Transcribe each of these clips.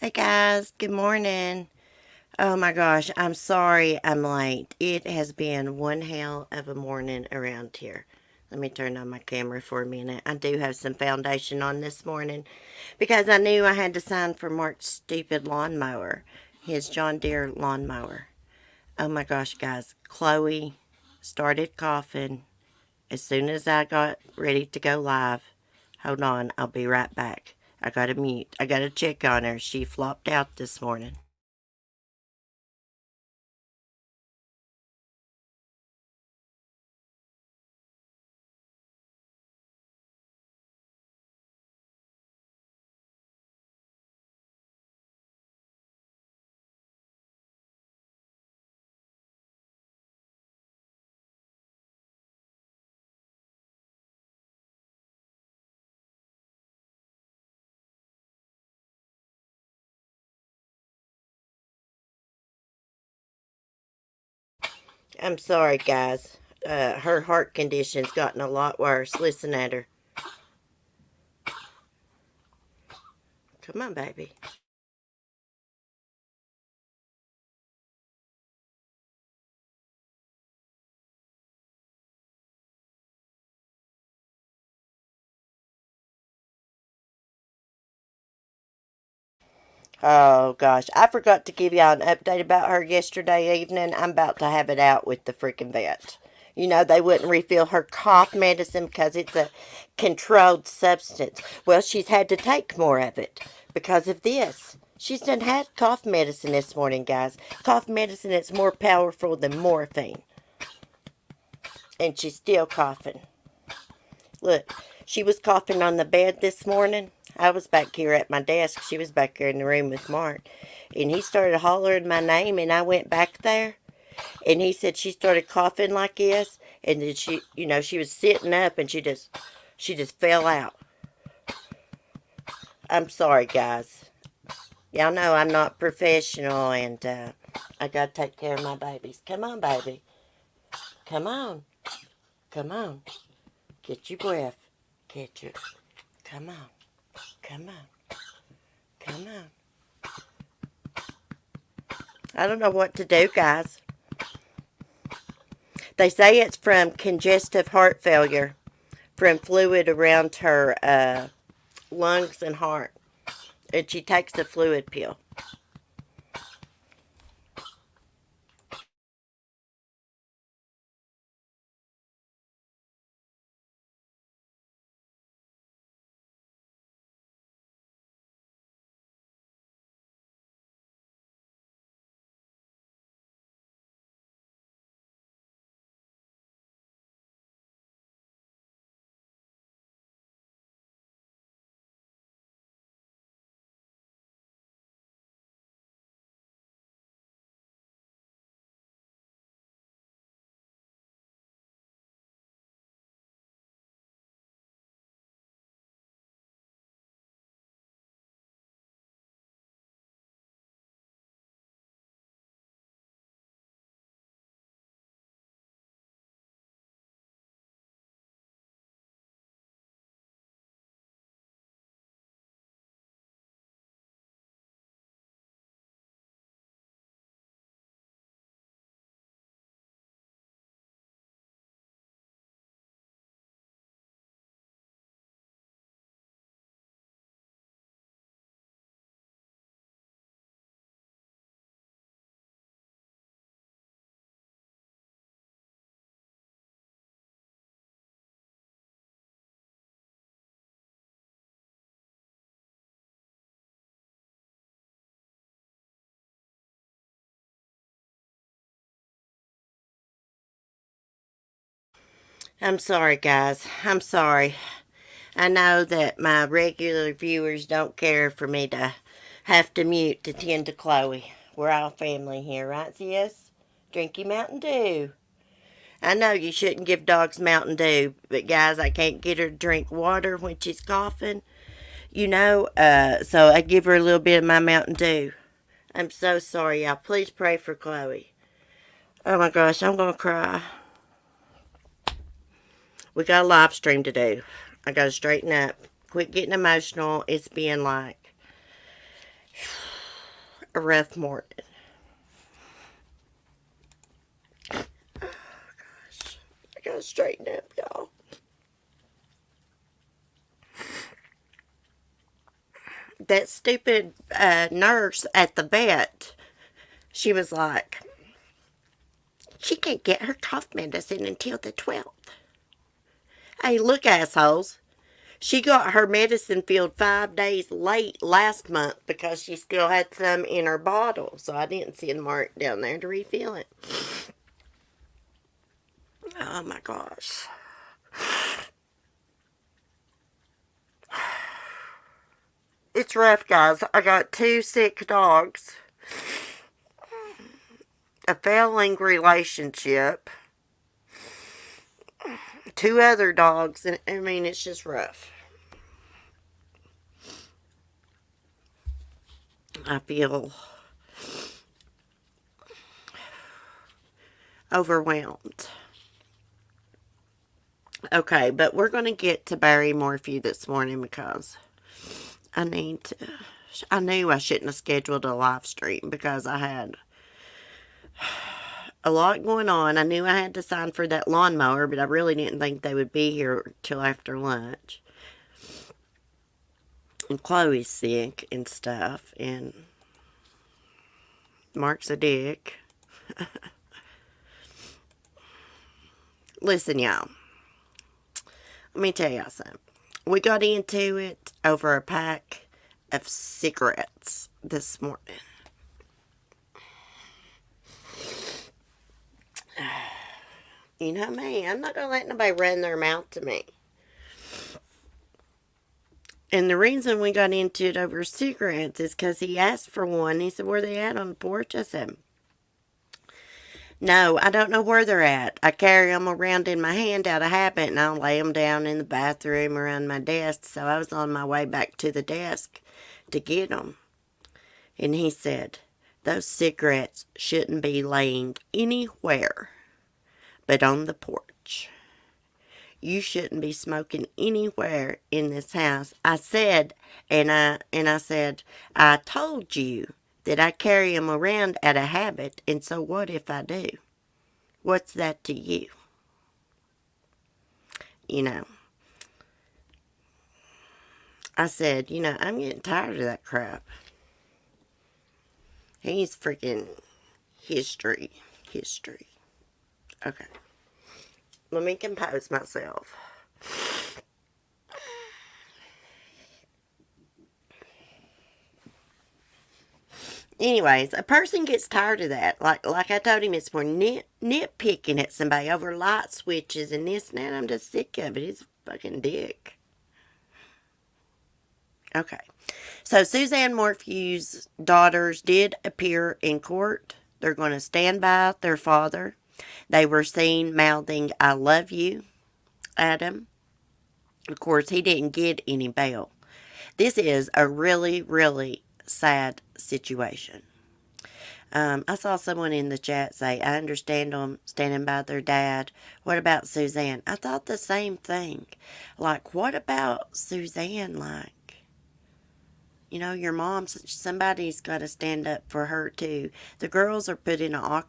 Hey guys, good morning. Oh my gosh, I'm sorry I'm late. It has been one hell of a morning around here. Let me turn on my camera for a minute. I do have some foundation on this morning because I knew I had to sign for Mark's stupid lawnmower, his John Deere lawnmower. Oh my gosh, guys, Chloe started coughing as soon as I got ready to go live. Hold on, I'll be right back. I gotta mute. I gotta check on her. She flopped out this morning. I'm sorry, guys. Her heart condition's gotten a lot worse. Listen at her. Come on, baby. Oh, gosh. I forgot to give y'all an update about her yesterday evening. I'm about to have it out with the freaking vet. You know, they wouldn't refill her cough medicine because it's a controlled substance. Well, she's had to take more of it because of this. She's done had cough medicine this morning, guys. Cough medicine is more powerful than morphine. And she's still coughing. Look, she was coughing on the bed this morning. I was back here at my desk. She was back here in the room with Mark. And he started hollering my name, and I went back there. And he said she started coughing like this. And then she was sitting up, and she just fell out. I'm sorry, guys. Y'all know I'm not professional, and I gotta take care of my babies. Come on, baby. Come on. Come on. Get your breath. Get your... Come on. Come on. Come on. I don't know what to do, guys. They say it's from congestive heart failure, from fluid around her lungs and heart. And she takes a fluid pill. I'm sorry, guys. I'm sorry. I know that my regular viewers don't care for me to have to mute to tend to Chloe. We're all family here, right, sis? Drink your Mountain Dew. I know you shouldn't give dogs Mountain Dew, but guys, I can't get her to drink water when she's coughing. So I give her a little bit of my Mountain Dew. I'm so sorry, y'all. Please pray for Chloe. Oh my gosh, I'm gonna cry. We got a live stream to do. I gotta straighten up. Quit getting emotional. It's being like a rough morning. I gotta straighten up, y'all. That stupid nurse at the vet, she was like, she can't get her cough medicine until the 12th. Hey, look, assholes. She got her medicine filled 5 days late last month because she still had some in her bottle. So I didn't send Mark down there to refill it. Oh my gosh. It's rough, guys. I got 2 sick dogs, a failing relationship, 2 other dogs, and I mean, it's just rough. I feel overwhelmed. Okay, but we're going to get to Barry Morphew this morning because I need to. I knew I shouldn't have scheduled a live stream because I had a lot going on. I knew I had to sign for that lawnmower, but I really didn't think they would be here till after lunch. And Chloe's sick and stuff, and Mark's a dick. Listen, y'all. Let me tell y'all something. We got into it over a pack of cigarettes this morning. You know me, I'm not going to let nobody run their mouth to me. And the reason we got into it over cigarettes is because he asked for one. He said, where they at on the porch? I said, no, I don't know where they're at. I carry them around in my hand out of habit, and I'll lay them down in the bathroom around my desk. So I was on my way back to the desk to get them. And he said, those cigarettes shouldn't be laying anywhere but on the porch. You shouldn't be smoking anywhere in this house. I said, and I said, I told you that I carry them around out of habit, and so what if I do? What's that to you? You know, I said, I'm getting tired of that crap. He's freaking history. Okay, let me compose myself. Anyways, a person gets tired of that. Like I told him this morning, nitpicking at somebody over light switches and this and that. I'm just sick of it. He's a fucking dick. Okay. So Suzanne Morphew's daughters did appear in court. They're going to stand by their father. They were seen mouthing, I love you, at him. Of course, he didn't get any bail. This is a really, really sad situation. I saw someone in the chat say, I understand them standing by their dad. What about Suzanne? I thought the same thing. Like, what about Suzanne? Like, your mom, somebody's got to stand up for her too. The girls are put in an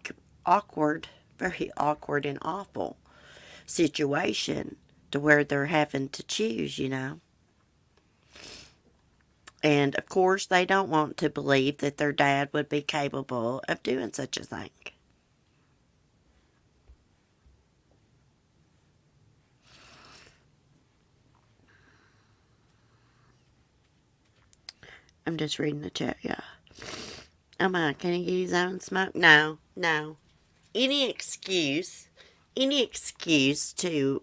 awkward, very awkward and awful situation to where they're having to choose. And of course, they don't want to believe that their dad would be capable of doing such a thing. I'm just reading the chat, yeah. Oh my, can he get his own smoke? No. Any excuse to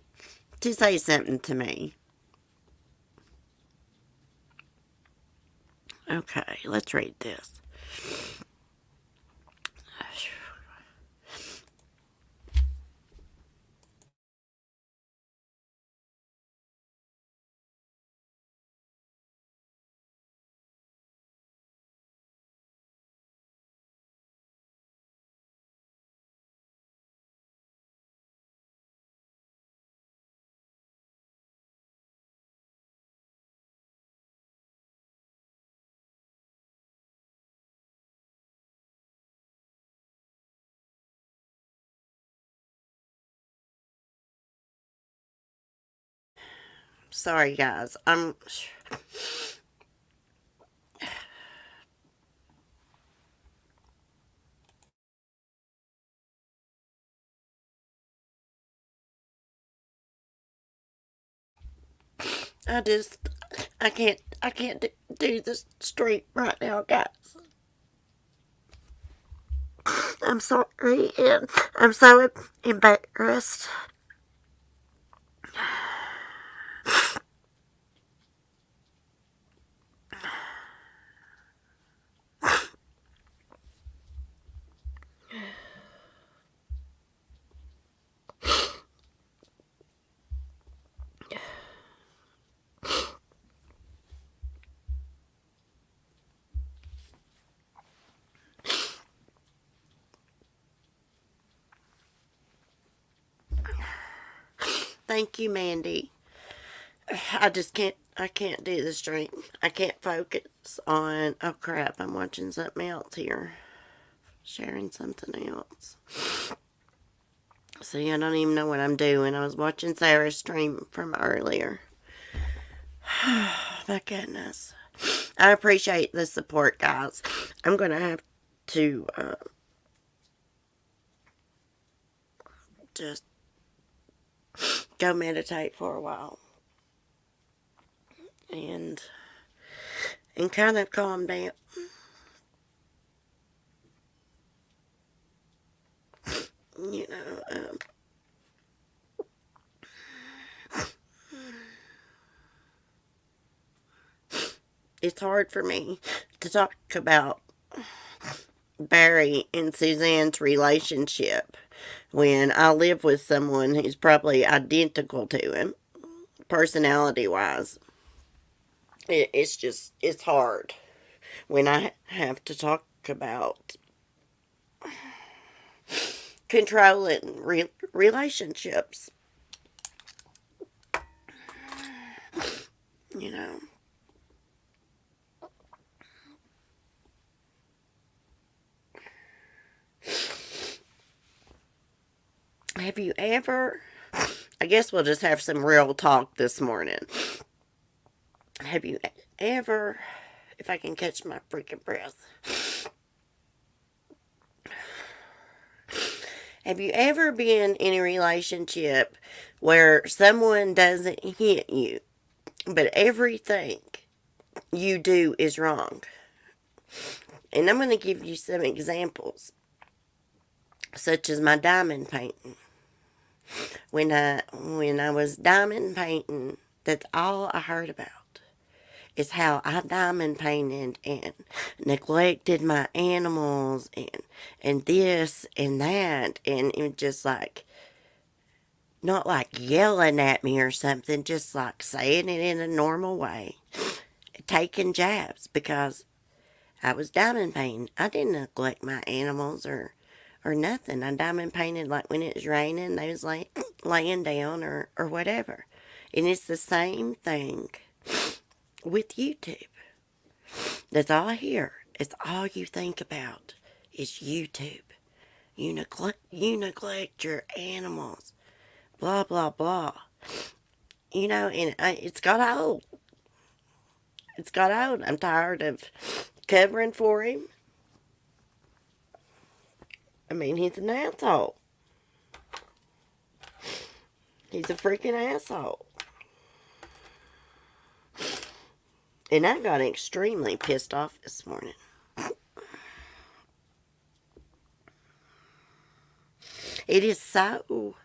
say something to me. Okay, let's read this. Sorry, guys. I just, I can't do this stream right now, guys. I'm sorry, and I'm so embarrassed. Thank you, Mandy. I can't do the stream. I can't focus on, oh crap, I'm watching something else here. Sharing something else. See, I don't even know what I'm doing. I was watching Sarah's stream from earlier. My goodness. I appreciate the support, guys. I'm going to have to just go meditate for a while. And kind of calm down. You know, it's hard for me to talk about Barry and Suzanne's relationship when I live with someone who's probably identical to him, personality wise. It's hard when I have to talk about controlling relationships. You know. Have you ever, I guess we'll just have some real talk this morning. Have you ever, if I can catch my freaking breath, have you ever been in a relationship where someone doesn't hit you, but everything you do is wrong? And I'm going to give you some examples, such as my diamond painting. When I was diamond painting, that's all I heard about. Is how I diamond painted and neglected my animals and this and that, and it was just like, not like yelling at me or something, just like saying it in a normal way, taking jabs because I was diamond painting. I didn't neglect my animals or nothing. I diamond painted like when it was raining, they was laying down or whatever. And it's the same thing with YouTube. That's all I hear. It's all you think about is YouTube. You neglect your animals. Blah, blah, blah. You know, and it's got old. It's got old. I'm tired of covering for him. I mean, he's an asshole. He's a freaking asshole. And I got extremely pissed off this morning. It is so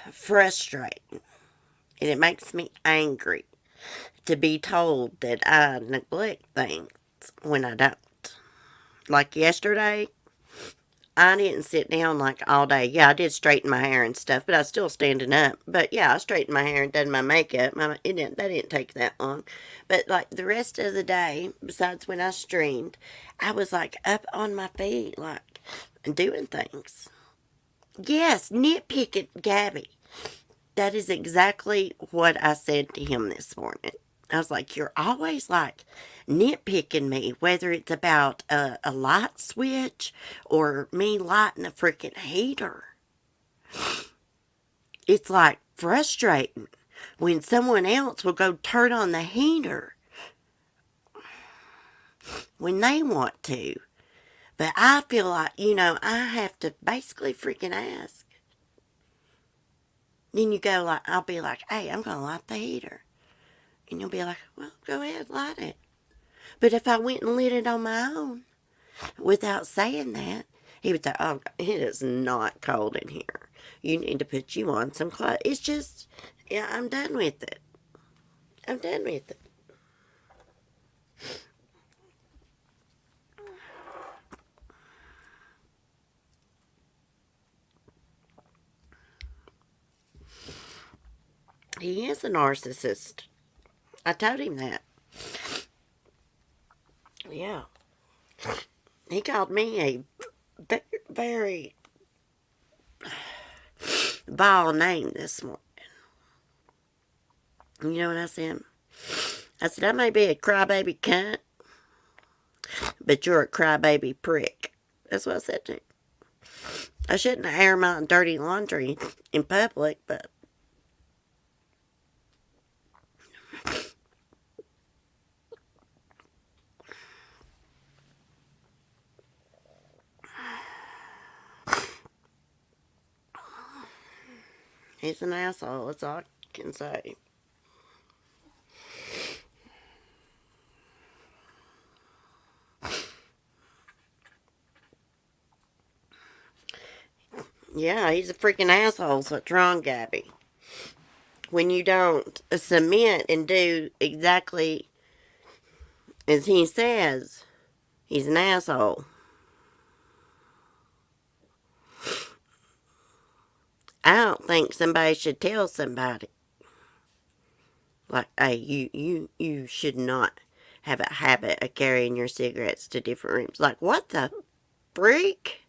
frustrating. And it makes me angry to be told that I neglect things when I don't. Like yesterday, I didn't sit down like all day. Yeah, I did straighten my hair and stuff, but I was still standing up. But yeah, I straightened my hair and done my makeup. That didn't take that long. But like the rest of the day, besides when I streamed, I was like up on my feet, like doing things. Yes, nitpicking Gabby. That is exactly what I said to him this morning. I was like, you're always like nitpicking me, whether it's about a light switch or me lighting a freaking heater. It's like frustrating. when someone else will go turn on the heater when they want to. But I feel like, I have to basically freaking ask. Then you go like, I'll be like, hey, I'm going to light the heater. And you'll be like, well, go ahead, light it. But if I went and lit it on my own without saying that, he would say, oh, it is not cold in here. You need to put you on some clothes. It's just, yeah, I'm done with it. I'm done with it. He is a narcissist. I told him that. Yeah. He called me a very vile name this morning. You know what I said? I said, I may be a crybaby cunt, but you're a crybaby prick. That's what I said to him. I shouldn't air my dirty laundry in public, but he's an asshole. That's all I can say. Yeah, he's a freaking asshole. So what's wrong, Gabby? When you don't submit and do exactly as he says, he's an asshole. I don't think somebody should tell somebody, like, hey, you should not have a habit of carrying your cigarettes to different rooms. Like, what the freak?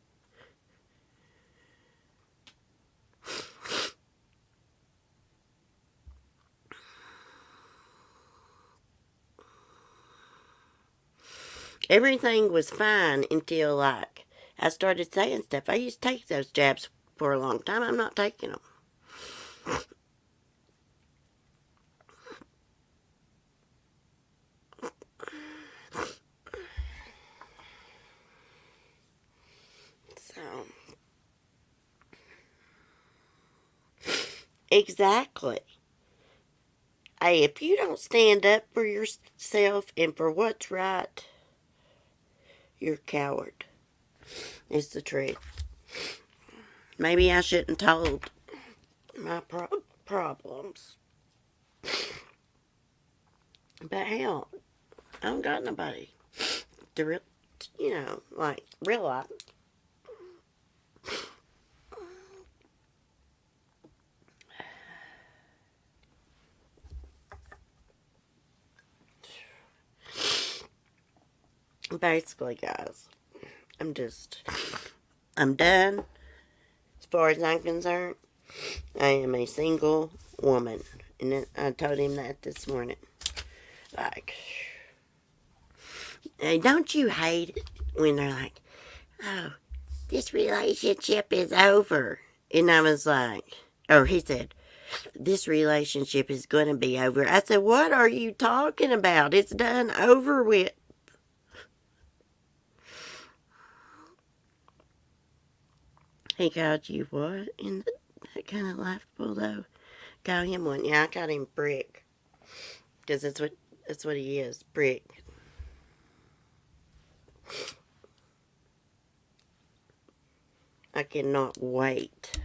Everything was fine until, like, I started saying stuff. I used to take those jabs for a long time. I'm not taking them. So, exactly. Hey, if you don't stand up for yourself and for what's right, you're a coward. It's the truth. Maybe I shouldn't have told my problems. But hell, I don't got nobody to realize. Basically, guys, I'm done. As far as I'm concerned, I am a single woman. And I told him that this morning. Like, hey, don't you hate it when they're like, oh, this relationship is over? And I was like, or he said, this relationship is going to be over. I said, what are you talking about? It's done, over with. He called you what? And that kind of laughable though. Call him one. Yeah, I called him Brick. Because that's what he is, Brick. I cannot wait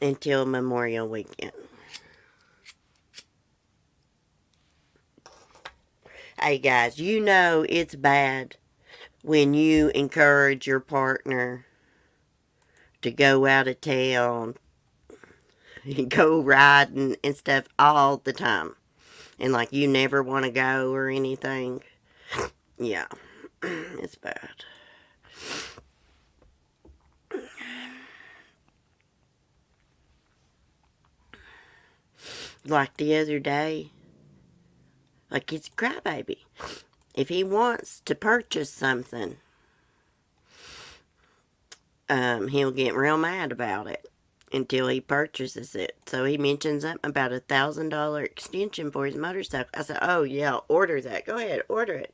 until Memorial Weekend. Hey guys, you know it's bad when you encourage your partner to go out of town and go riding and stuff all the time. And like you never want to go or anything. Yeah, it's bad. Like the other day, like he's a crybaby. If he wants to purchase something, he'll get real mad about it. until he purchases it. So he mentions something about $1,000 extension for his motorcycle. I said, oh yeah, order that. Go ahead, order it.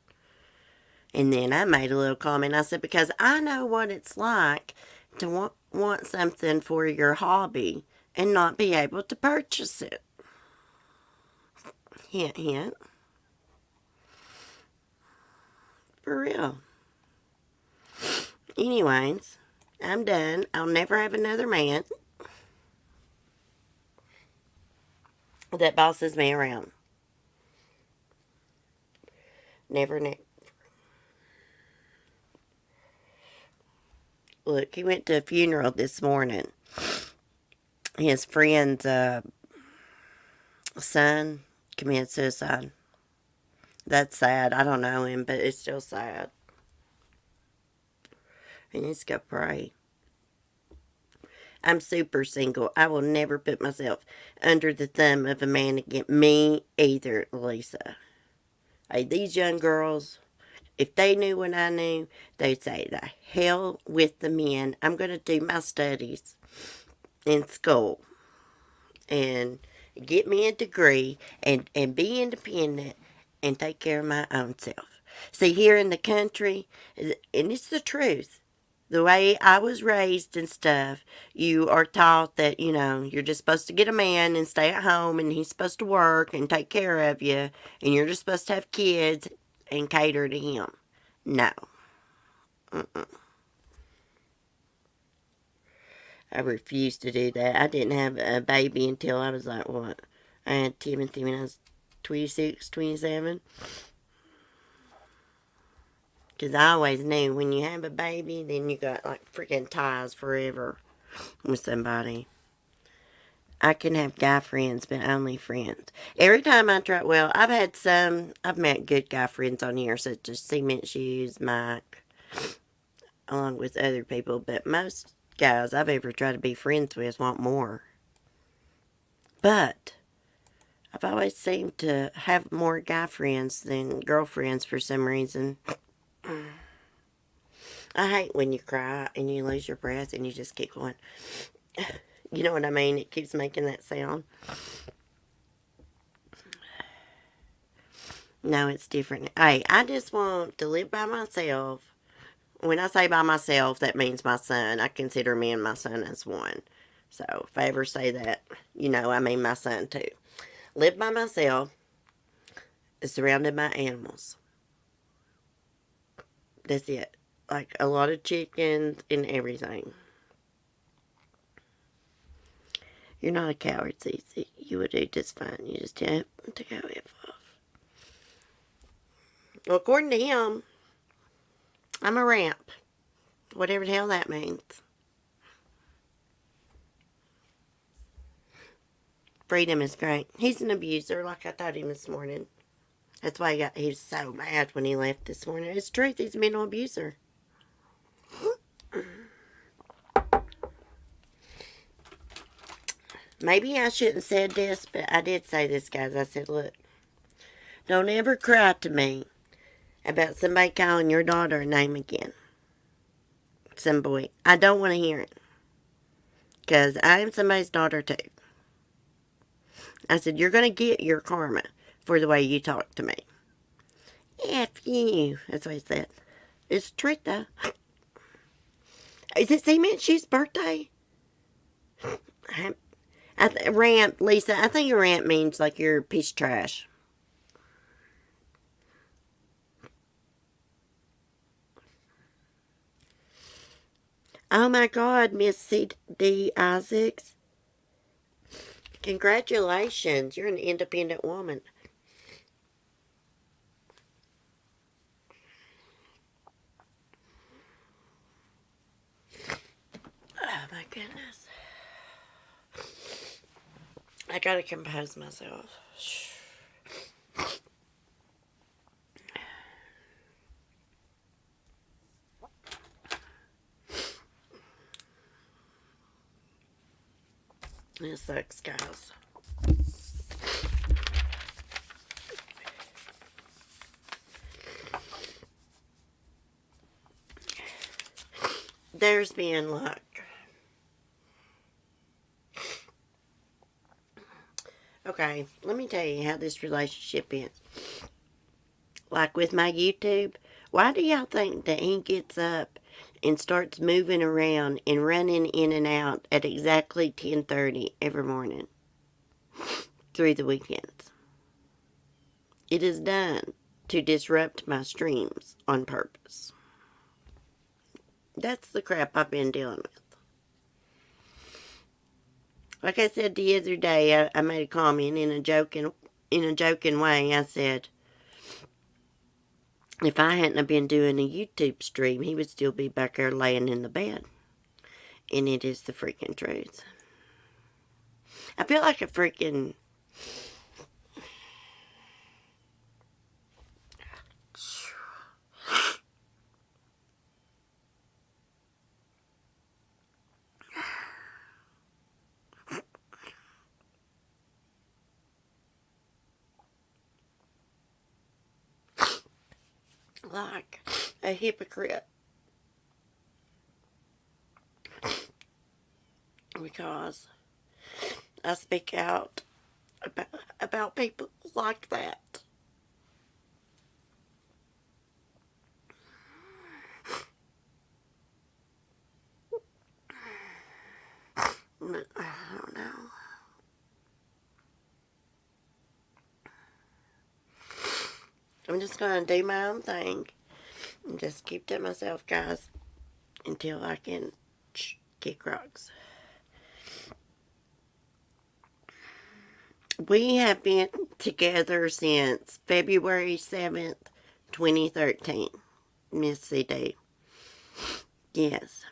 And then I made a little comment. I said, because I know what it's like to want something for your hobby and not be able to purchase it. Hint, hint. For real. Anyways, I'm done. I'll never have another man that bosses me around. Never, never. Look, he went to a funeral this morning. His friend's son committed suicide. That's sad. I don't know him, but it's still sad. He needs to go pray. I'm super single. I will never put myself under the thumb of a man against me either, Lisa. Hey, these young girls, if they knew what I knew, they'd say, the hell with the men. I'm going to do my studies in school and get me a degree and be independent and take care of my own self. See, here in the country, and it's the truth, the way I was raised and stuff, you are taught that, you're just supposed to get a man and stay at home and he's supposed to work and take care of you and you're just supposed to have kids and cater to him. No. Mm-mm. I refused to do that. I didn't have a baby until I was like, what? I had Timothy when I was 26, 27. Because I always knew when you have a baby, then you got like freaking ties forever with somebody. I can have guy friends, but only friends. Every time I try, well, I've met good guy friends on here, such as Cement Shoes, Mike, along with other people, but most guys I've ever tried to be friends with want more. But I've always seemed to have more guy friends than girlfriends for some reason. I hate when you cry and you lose your breath and you just keep going. You know what I mean? It keeps making that sound. No, it's different. Hey, I just want to live by myself. When I say by myself, that means my son. I consider me and my son as one. So if I ever say that, I mean my son too. Live by myself, surrounded by animals. That's it. Like a lot of chickens and everything. You're not a coward, Cece. You would do just fine. You just have to go F off. Well, according to him, I'm a ramp. Whatever the hell that means. Freedom is great. He's an abuser, like I told him this morning. That's why he was so mad when he left this morning. It's truth. He's a mental abuser. Maybe I shouldn't have said this, but I did say this, guys. I said, look, don't ever cry to me about somebody calling your daughter a name again. Some boy. I don't want to hear it. Because I am somebody's daughter, too. I said, you're going to get your karma for the way you talk to me. F you. That's what he said. It's the truth, though. Is it Cement Shoe's birthday? Rant, Lisa, I think a rant means like you're a piece of trash. Oh my God, Miss C.D. Isaacs. Congratulations, you're an independent woman. Oh my goodness. I gotta compose myself. It sucks, guys. There's been like Okay, let me tell you how this relationship is. Like with my YouTube, why do y'all think that he gets up and starts moving around and running in and out at exactly 10:30 every morning through the weekends? It is done to disrupt my streams on purpose. That's the crap I've been dealing with. Like I said the other day, I made a comment in a joking way. I said, if I hadn't have been doing a YouTube stream, he would still be back there laying in the bed. And it is the freaking truth. I feel like a freaking... like a hypocrite. Because I speak out about people like that. But I don't know. I'm just going to do my own thing and just keep to myself, guys, until I can kick rocks. We have been together since February 7th, 2013. Miss CD. Yes.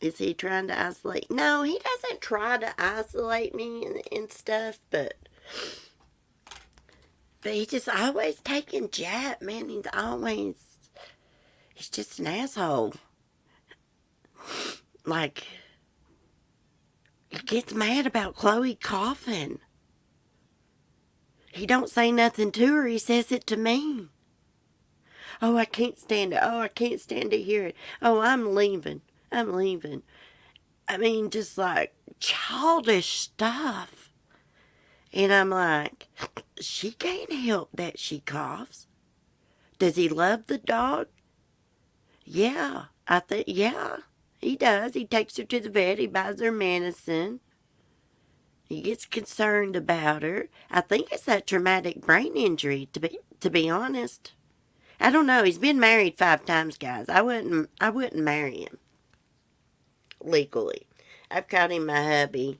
Is he trying to isolate? No, he doesn't try to isolate me and stuff, but he's just always taking jab, man. He's just an asshole. Like, he gets mad about Chloe coughing. He don't say nothing to her, he says it to me. Oh, I can't stand it. Oh, I can't stand to hear it. Oh, I'm leaving. I mean, just like childish stuff. And I'm like, she can't help that she coughs. Does he love the dog? Yeah, yeah, he does. He takes her to the vet. He buys her medicine. He gets concerned about her. I think it's that traumatic brain injury, to be honest. I don't know. He's been married 5 times, guys. I wouldn't marry him legally. I've called him my hubby.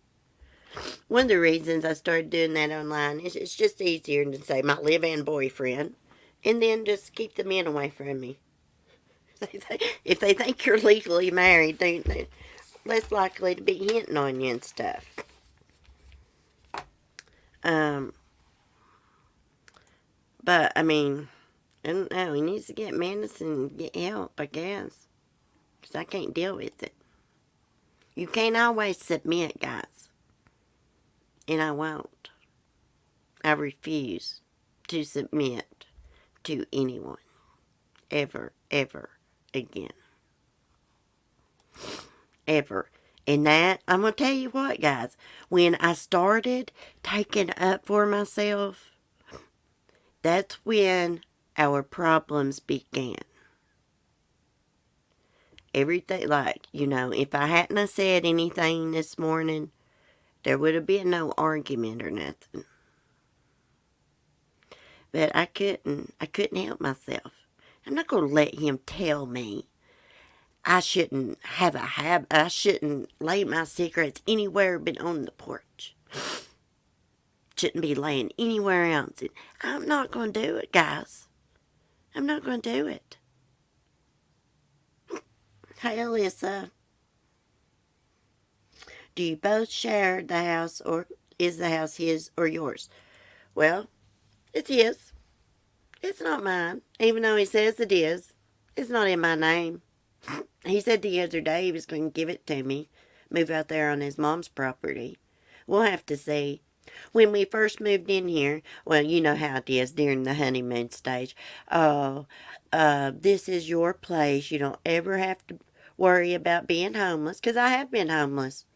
One of the reasons I started doing that online is it's just easier to say my live-in boyfriend, and then just keep the men away from me. If they think you're legally married, they're less likely to be hinting on you and stuff. But I mean, I don't know. He needs to get medicine and get help, I guess, because I can't deal with it. You can't always submit, guys. And I won't. I refuse to submit to anyone. Ever, ever again. Ever. And that, I'm going to tell you what, guys. When I started taking up for myself, that's when our problems began. Everything, like, if I hadn't have said anything this morning, there would have been no argument or nothing. But I couldn't help myself. I'm not going to let him tell me I shouldn't have a habit. I shouldn't lay my cigarettes anywhere but on the porch. Shouldn't be laying anywhere else. I'm not going to do it, guys. I'm not going to do it. Hey, Alyssa. Do you both share the house, or is the house his or yours? Well, it's his. It's not mine. Even though he says it is. It's not in my name. He said the other day he was going to give it to me. Move out there on his mom's property. We'll have to see. When we first moved in here, well, you know how it is during the honeymoon stage. Oh, this is your place. You don't ever have to worry about being homeless. Because I have been homeless.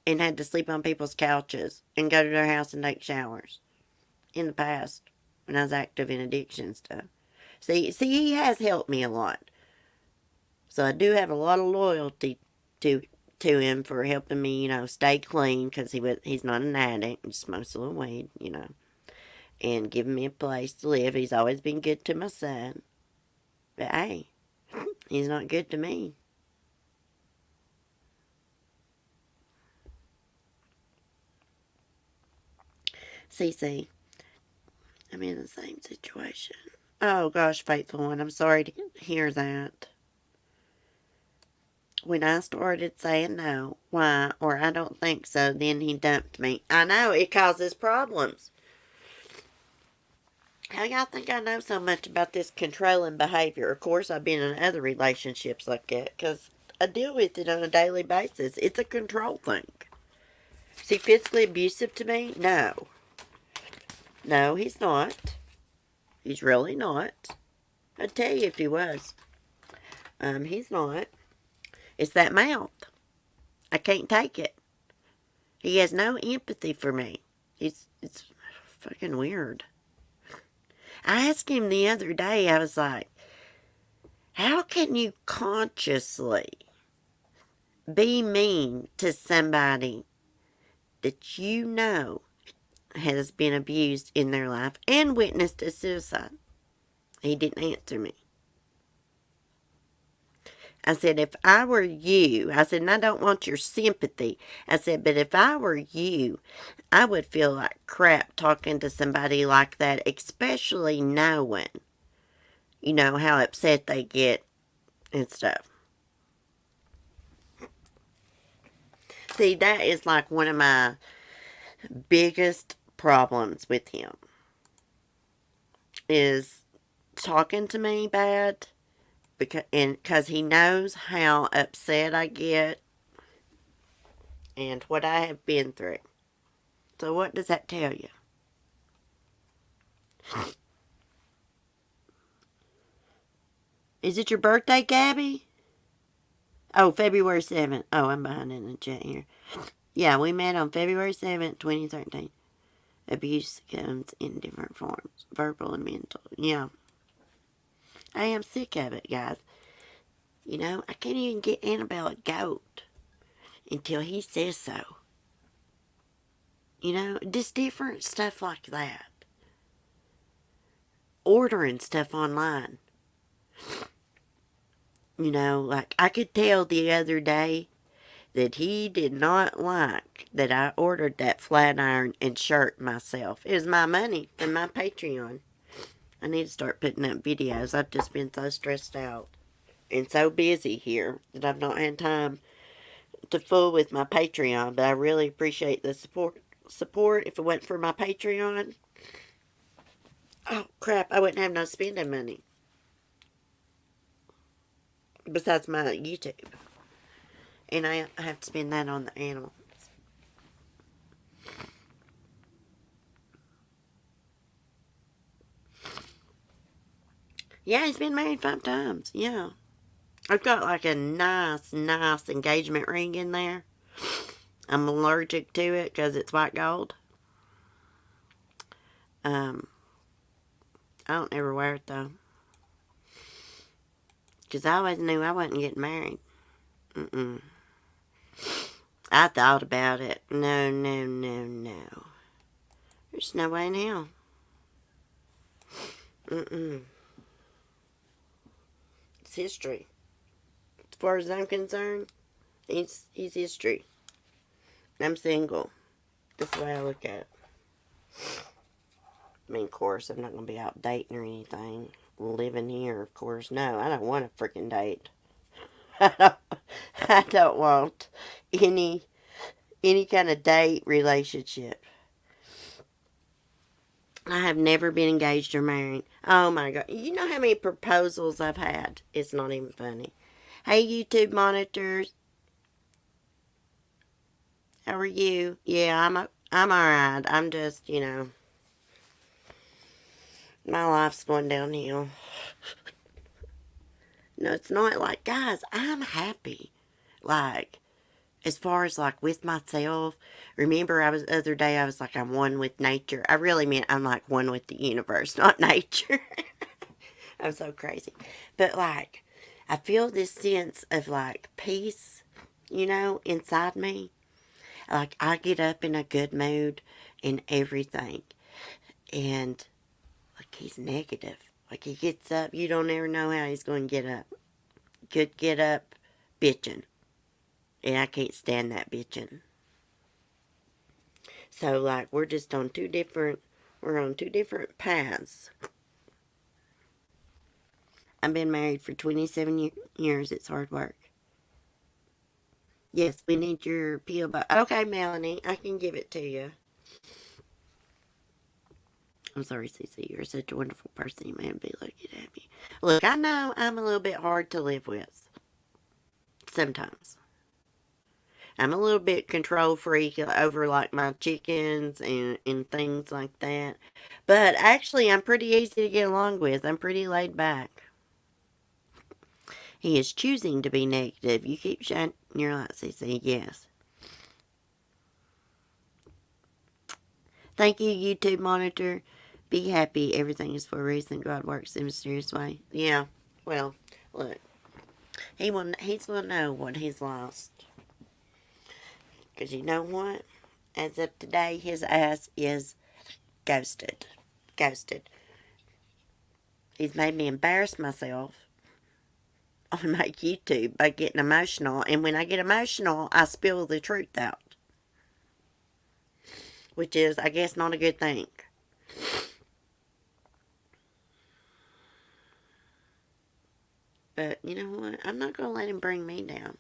and had to sleep on people's couches and go to their house and take showers in the past when I was active in addiction stuff. See, he has helped me a lot. So I do have a lot of loyalty to him for helping me, stay clean because he's not an addict. He smokes a little weed, and giving me a place to live. He's always been good to my son. But hey, he's not good to me. CC, I'm in the same situation. Oh gosh, faithful one, I'm sorry to hear that. When I started saying no, why, or I don't think so, then he dumped me. I know, it causes problems. How y'all think I know so much about this controlling behavior? Of course, I've been in other relationships like that, because I deal with it on a daily basis. It's a control thing. Is he physically abusive to me? No. No, he's not. He's really not. I'd tell you if he was. He's not. It's that mouth. I can't take it. He has no empathy for me. It's fucking weird. I asked him the other day, I was like, how can you consciously be mean to somebody that you know has been abused in their life and witnessed a suicide? He didn't answer me. I said, if I were you, I said, and I don't want your sympathy. I said, but if I were you, I would feel like crap talking to somebody like that, especially knowing, how upset they get and stuff. See, that is like one of my biggest problems with him, is talking to me bad, because he knows how upset I get and what I have been through. So what does that tell you? Is it your birthday, Gabby? Oh, February 7th. Oh, I'm behind in the chat here. Yeah, we met on February 7th, 2013. Abuse comes in different forms, verbal and mental. Yeah. I am sick of it, guys. I can't even get Annabelle a goat until he says so. Just different stuff like that. Ordering stuff online. Like I could tell the other day that he did not like that I ordered that flat iron and shirt myself. It was my money and my Patreon. I need to start putting up videos. I've just been so stressed out and so busy here that I've not had time to fool with my Patreon. But I really appreciate the support. If it wasn't for my Patreon, oh crap, I wouldn't have no spending money. Besides my YouTube. And I have to spend that on the animals. Yeah, he's been married 5 times. Yeah. I've got like a nice engagement ring in there. I'm allergic to it because it's white gold. I don't ever wear it though. Because I always knew I wasn't getting married. I thought about it. No. There's no way in hell. It's history. As far as I'm concerned, he's history. I'm single. That's the way I look at it. I mean, of course, I'm not going to be out dating or anything. Living here, of course. No, I don't want a freaking date. I don't want any kind of date relationship. I have never been engaged or married. Oh my God. You know how many proposals I've had? It's not even funny. Hey, YouTube monitors. How are you? Yeah, I'm alright. I'm just, my life's going downhill. No, it's not like, guys, I'm happy. Like, as far as like with myself, remember the other day I was like, I'm one with nature. I really meant I'm like one with the universe, not nature. I'm so crazy. But like, I feel this sense of like peace, inside me. Like, I get up in a good mood and everything. And like, he's negative. Like, he gets up, you don't ever know how he's going to get up. Could get up bitching. And I can't stand that bitching. So, like, we're on two different paths. I've been married for 27 years. It's hard work. Yes, we need your P.O. Box. Okay, Melanie, I can give it to you. I'm sorry, Cece. You're such a wonderful person. You may be looking at me. Look, I know I'm a little bit hard to live with. Sometimes. I'm a little bit control freak over like my chickens and things like that. But actually, I'm pretty easy to get along with. I'm pretty laid back. He is choosing to be negative. You keep shining your light, CC. Yes. Thank you, YouTube monitor. Be happy. Everything is for a reason. God works in a mysterious way. Yeah. Well, look. He's going to know what he's lost. Because you know what? As of today, his ass is ghosted. Ghosted. He's made me embarrass myself on my YouTube by getting emotional. And when I get emotional, I spill the truth out. Which is, I guess, not a good thing. But you know what? I'm not going to let him bring me down.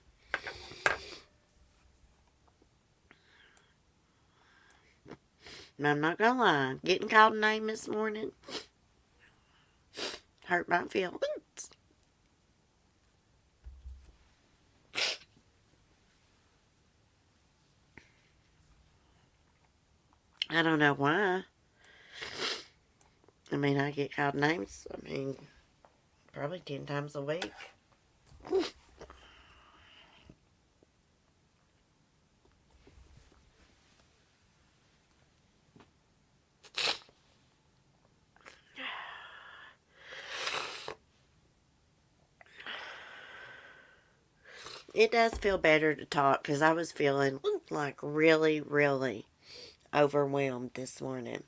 And I'm not going to lie. Getting called a name this morning hurt my feelings. I don't know why. I mean, I get called names, probably 10 times a week. It does feel better to talk because I was feeling like really, really overwhelmed this morning.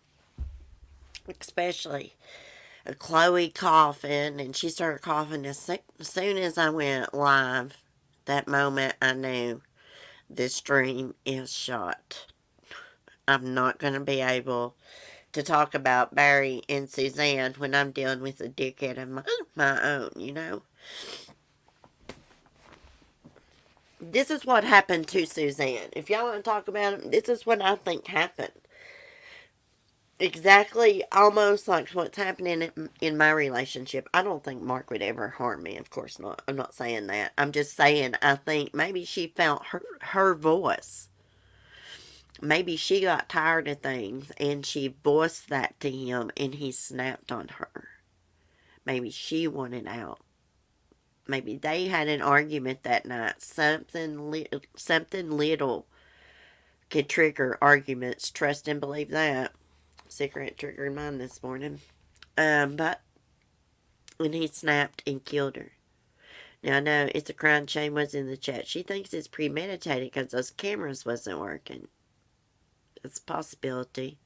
Especially Chloe coughing, and she started coughing as soon as I went live. That moment I knew this stream is shot. I'm not going to be able to talk about Barry and Suzanne when I'm dealing with a dickhead of my own. This is what happened to Suzanne. If y'all want to talk about it, this is what I think happened. Exactly, almost like what's happening in my relationship. I don't think Mark would ever harm me. Of course not. I'm not saying that. I'm just saying I think maybe she felt her voice. Maybe she got tired of things and she voiced that to him and he snapped on her. Maybe she wanted out. Maybe they had an argument that night. Something little could trigger arguments. Trust and believe that. Cigarette triggered mine this morning. But when he snapped and killed her. Now I know it's a crime. Shane was in the chat. She thinks it's premeditated because those cameras wasn't working. It's a possibility.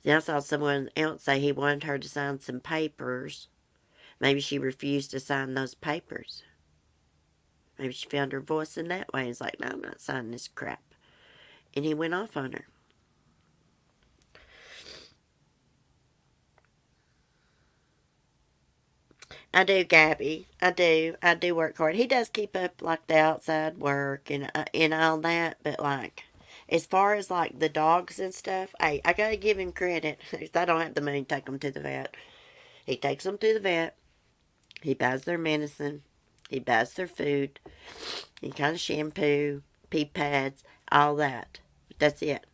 Then I saw someone else say he wanted her to sign some papers. Maybe she refused to sign those papers. Maybe she found her voice in that way. It's like, no, I'm not signing this crap. And he went off on her. I do, Gabby. I do. I do work hard. He does keep up, like, the outside work and all that. But, like, as far as, like, the dogs and stuff, hey, I gotta give him credit. I don't have the money to take them to the vet. He takes them to the vet. He buys their medicine. He buys their food. He kind of shampoo, pee pads, all that. But that's it.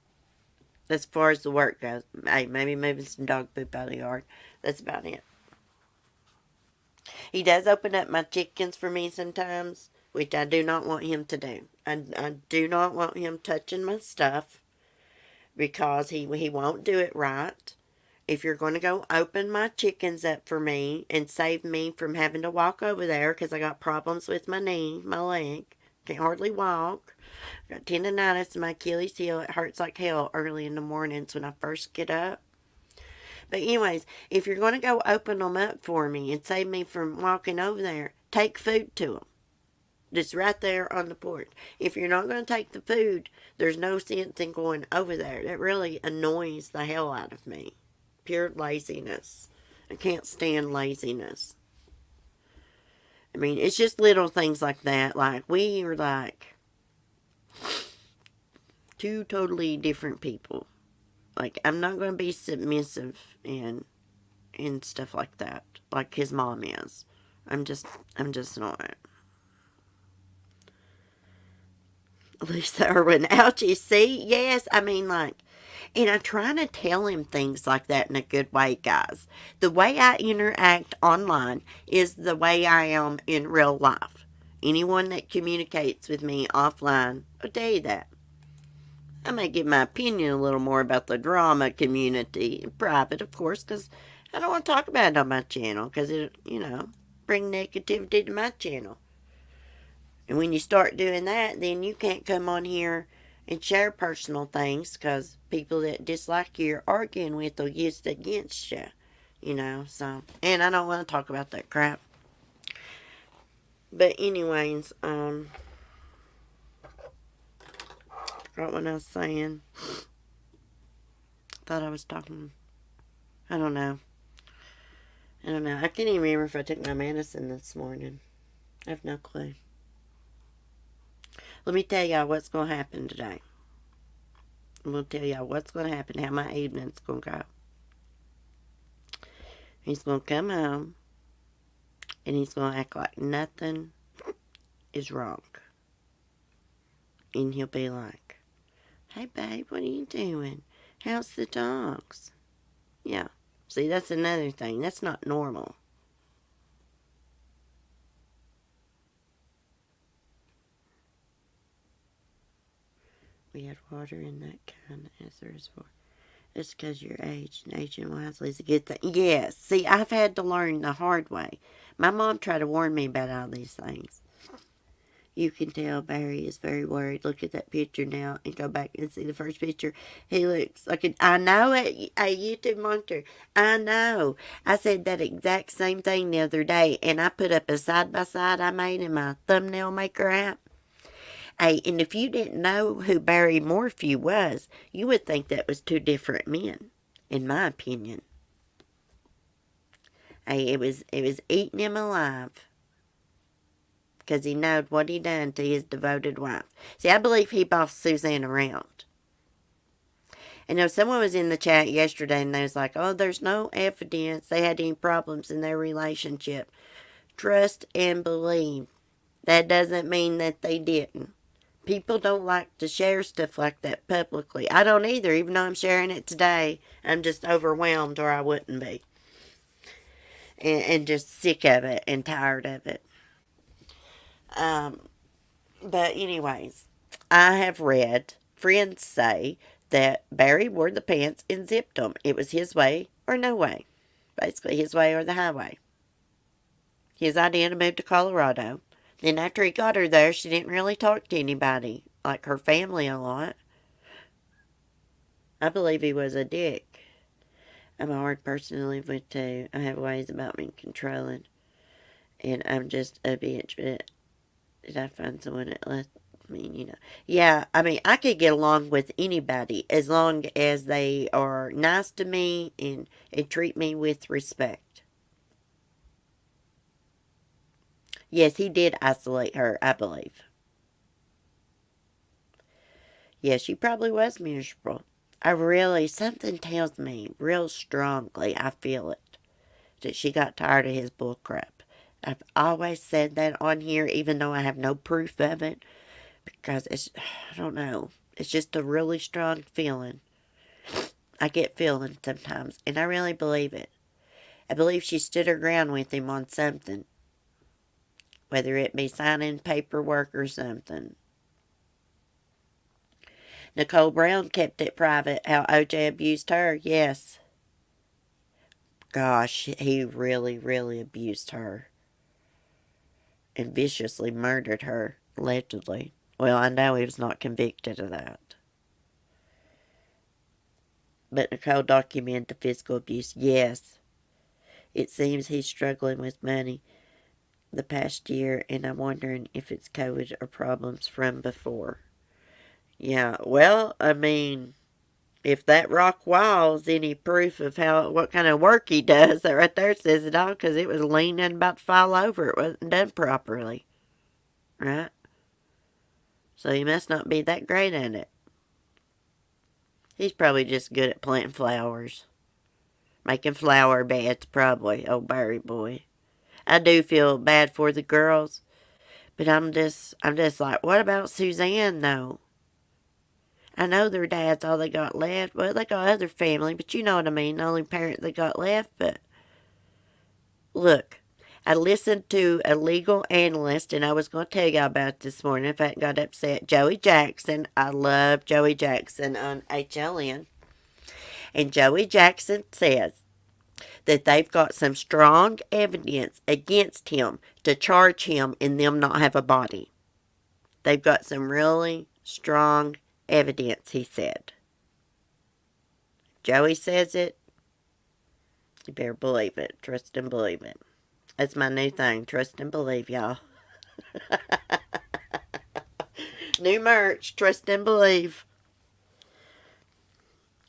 As far as the work goes. Hey, maybe moving some dog poop out of the yard. That's about it. He does open up my chickens for me sometimes, which I do not want him to do. I do not want him touching my stuff because he won't do it right. If you're going to go open my chickens up for me and save me from having to walk over there because I got problems with my knee, my leg, can't hardly walk. Got tendonitis in my Achilles heel. It hurts like hell early in the mornings when I first get up. But anyways, if you're going to go open them up for me and save me from walking over there, take food to them. Just right there on the porch. If you're not going to take the food, there's no sense in going over there. That really annoys the hell out of me. Pure laziness. I can't stand laziness. I mean, it's just little things like that. Like, we are like two totally different people. Like, I'm not going to be submissive and stuff like that. Like his mom is. I'm just not. Lisa Irwin, ouchie, see? Yes, I mean, like, and I'm trying to tell him things like that in a good way, guys. The way I interact online is the way I am in real life. Anyone that communicates with me offline will tell you that. I may give my opinion a little more about the drama community in private, of course, because I don't want to talk about it on my channel, because it, bring negativity to my channel. And when you start doing that, then you can't come on here and share personal things because people that dislike you you're arguing with will use it against you. So. And I don't want to talk about that crap. But anyways, forgot what I was saying. Thought I was talking. I don't know. I can't even remember if I took my medicine this morning. I have no clue. Let me tell y'all what's going to happen today. I'm going to tell y'all what's going to happen, how my evening's going to go. He's going to come home, and he's going to act like nothing is wrong. And he'll be like, hey, babe, what are you doing? How's the dogs? Yeah. See, that's another thing. That's not normal. We had water in that kind of reservoir. It's because you're aged and aging wisely is a good thing. Yes. See, I've had to learn the hard way. My mom tried to warn me about all these things. You can tell Barry is very worried. Look at that picture now and go back and see the first picture. He looks like I know it, a YouTube monster. I know. I said that exact same thing the other day, and I put up a side-by-side I made in my thumbnail maker app. Hey, and if you didn't know who Barry Morphew was, you would think that was two different men, in my opinion. Hey, it was eating him alive. Because he knowed what he done to his devoted wife. See, I believe he bossed Suzanne around. And someone was in the chat yesterday and they was like, oh, there's no evidence they had any problems in their relationship. Trust and believe. That doesn't mean that they didn't. People don't like to share stuff like that publicly. I don't either, even though I'm sharing it today. I'm just overwhelmed or I wouldn't be. And just sick of it and tired of it. But anyways, I have read friends say that Barry wore the pants and zipped them. It was his way or no way. Basically, his way or the highway. His idea to move to Colorado. Then after he got her there, she didn't really talk to anybody, like her family a lot. I believe he was a dick. I'm a hard person to live with too. I have ways about me controlling. And I'm just a bitch, but did I find someone that lets me, Yeah, I mean, I could get along with anybody as long as they are nice to me and treat me with respect. Yes, he did isolate her, I believe. Yes, she probably was miserable. Something tells me real strongly, I feel it, that she got tired of his bullcrap. I've always said that on here, even though I have no proof of it, because I don't know, it's just a really strong feeling. I get feelings sometimes, and I really believe it. I believe she stood her ground with him on something. Whether it be signing paperwork or something. Nicole Brown kept it private how OJ abused her. Yes. Gosh, he really, really abused her and viciously murdered her, allegedly. Well, I know he was not convicted of that. But Nicole documented the physical abuse. Yes. It seems he's struggling with money the past year, and I'm wondering if it's COVID or problems from before. Yeah, well, I mean, if that rock wall is any proof of what kind of work he does, that right there says it all, because it was leaning about to fall over. It wasn't done properly. Right? So he must not be that great at it. He's probably just good at planting flowers. Making flower beds, probably. Oh, Barry boy. I do feel bad for the girls. But I'm just like, what about Suzanne, though? I know their dad's all they got left. Well, they got other family, but you know what I mean. The only parent they got left. But look, I listened to a legal analyst, and I was going to tell you about it this morning if I hadn't got upset. Joey Jackson. I love Joey Jackson on HLN. And Joey Jackson says that they've got some strong evidence against him to charge him and them not have a body. They've got some really strong evidence, he said. Joey says it. You better believe it. Trust and believe it. That's my new thing. Trust and believe, y'all. New merch. Trust and believe.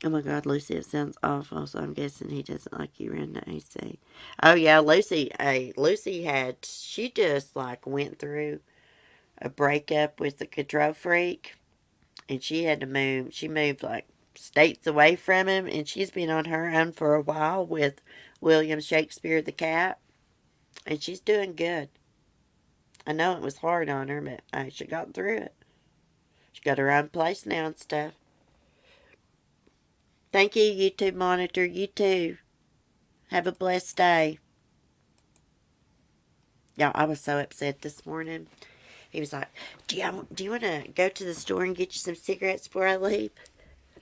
Oh my God, Lucy, it sounds awful, so I'm guessing he doesn't like you in the AC. Oh yeah, Lucy, she just like went through a breakup with the control freak, and she had to move. She moved like states away from him, and she's been on her own for a while with William Shakespeare the cat, and she's doing good. I know it was hard on her, but she got through it. She got her own place now and stuff. Thank you, YouTube Monitor. You too. Have a blessed day. Y'all, I was so upset this morning. He was like, do you want to go to the store and get you some cigarettes before I leave?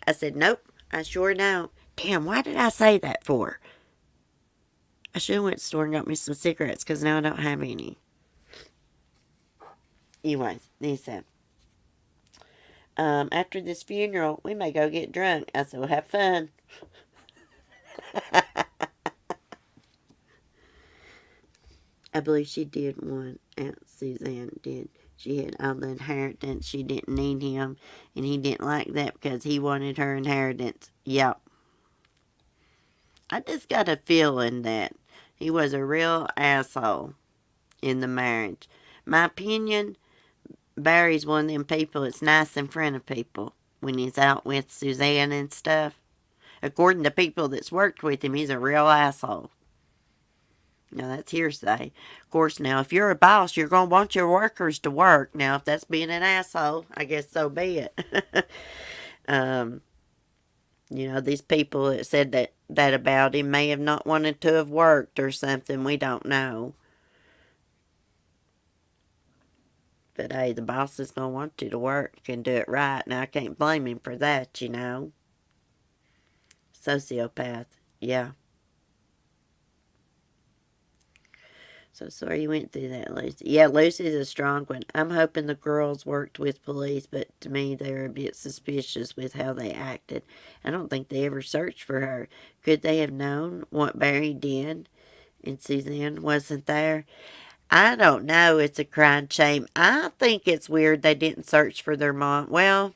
I said, nope, I sure don't. Damn, why did I say that for? I should have went to the store and got me some cigarettes because now I don't have any. Anyways, he said, after this funeral, we may go get drunk. I said, well, have fun. I believe she did one. Aunt Suzanne did. She had all the inheritance. She didn't need him, and he didn't like that because he wanted her inheritance. Yep. I just got a feeling that he was a real asshole in the marriage. My opinion, Barry's one of them people that's nice in front of people when he's out with Suzanne and stuff. According to people that's worked with him, he's a real asshole. Now, that's hearsay. Of course, now, if you're a boss, you're going to want your workers to work. Now, if that's being an asshole, I guess so be it. These people that said that about him may have not wanted to have worked or something. We don't know. But, hey, the boss is going to want you to work and do it right. Now, I can't blame him for that, Sociopath. Yeah. So sorry you went through that, Lucy. Yeah, Lucy's a strong one. I'm hoping the girls worked with police, but to me, they're a bit suspicious with how they acted. I don't think they ever searched for her. Could they have known what Barry did and Suzanne wasn't there? I don't know. It's a crying shame. I think it's weird they didn't search for their mom. Well,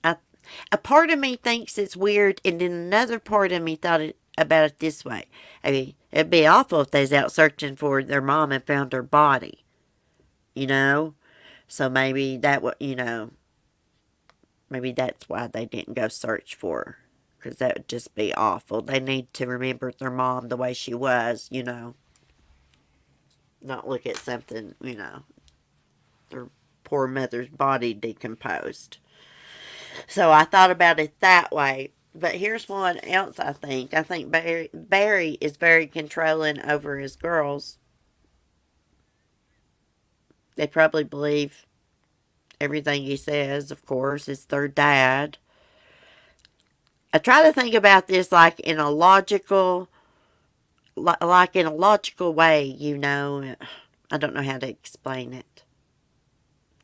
a part of me thinks it's weird, and then another part of me thought about it this way. I mean, it'd be awful if they was out searching for their mom and found her body. So maybe maybe that's why they didn't go search for her. Because that would just be awful. They need to remember their mom the way she was, Not look at something, their poor mother's body decomposed. So I thought about it that way. But here's one else I think. I think Barry is very controlling over his girls. They probably believe everything he says, of course, is their dad. I try to think about this like in a logical way, you know. I don't know how to explain it.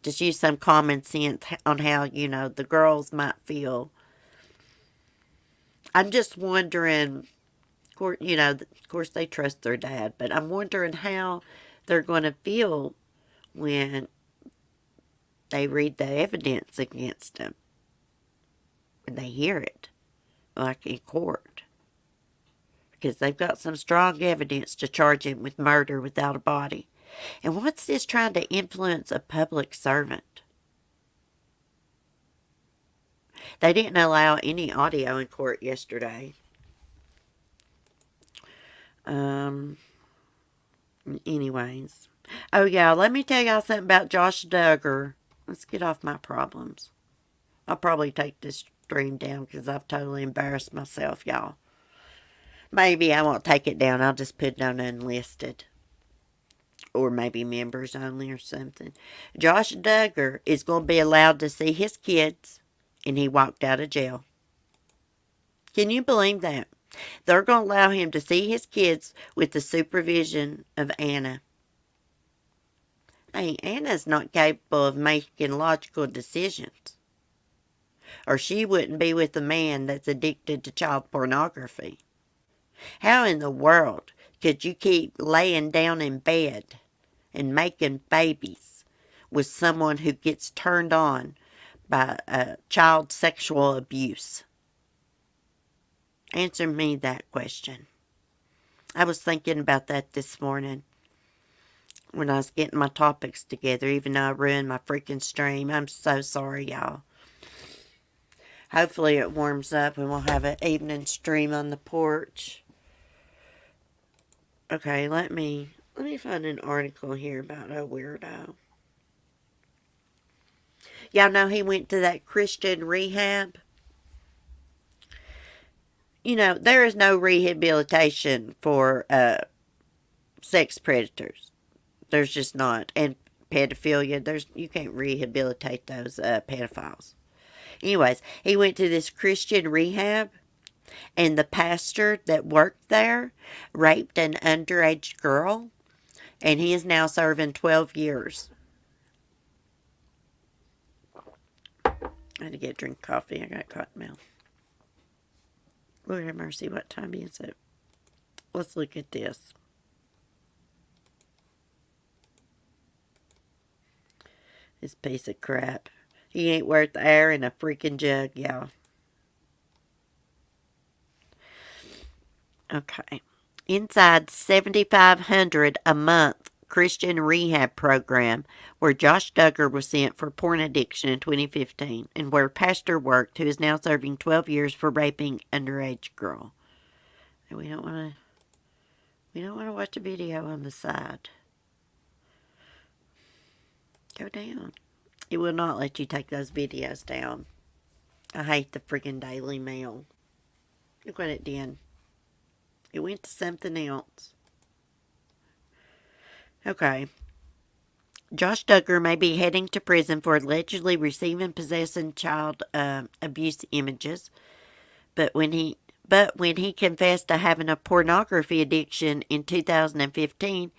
Just use some common sense on how, you know, the girls might feel. I'm just wondering, you know, of course they trust their dad, but I'm wondering how they're going to feel when they read the evidence against them. When they hear it, like in court. Because they've got some strong evidence to charge him with murder without a body. And what's this trying to influence a public servant? They didn't allow any audio in court yesterday. Anyways. Oh, yeah, let me tell y'all something about Josh Duggar. Let's get off my problems. I'll probably take this stream down because I've totally embarrassed myself, y'all. Maybe I won't take it down. I'll just put it on unlisted. Or maybe members only or something. Josh Duggar is going to be allowed to see his kids, and he walked out of jail. Can you believe that? They're going to allow him to see his kids with the supervision of Anna. Hey, Anna's not capable of making logical decisions. Or she wouldn't be with a man that's addicted to child pornography. How in the world could you keep laying down in bed and making babies with someone who gets turned on by child sexual abuse? Answer me that question. I was thinking about that this morning when I was getting my topics together, even though I ruined my freaking stream. I'm so sorry, y'all. Hopefully it warms up and we'll have an evening stream on the porch. Okay, let me find an article here about a weirdo. Y'all know he went to that Christian rehab? You know, there is no rehabilitation for sex predators. There's just not. And pedophilia, you can't rehabilitate those pedophiles. Anyways, he went to this Christian rehab, and the pastor that worked there raped an underage girl, and he is now serving 12 years. I had to get a drink of coffee. I got cotton mouth. Lord have mercy, what time is it? Let's look at this. This piece of crap. He ain't worth the air in a freaking jug, y'all. Okay. Inside $7,500 a month Christian rehab program where Josh Duggar was sent for porn addiction in 2015 and where Pastor worked, who is now serving 12 years for raping underage girl. And we don't want to watch a video on the side. Go down. It will not let you take those videos down. I hate the freaking Daily Mail. Look what it did. It went to something else. Okay. Josh Duggar may be heading to prison for allegedly receiving, possessing child abuse images, but when he confessed to having a pornography addiction in 2015,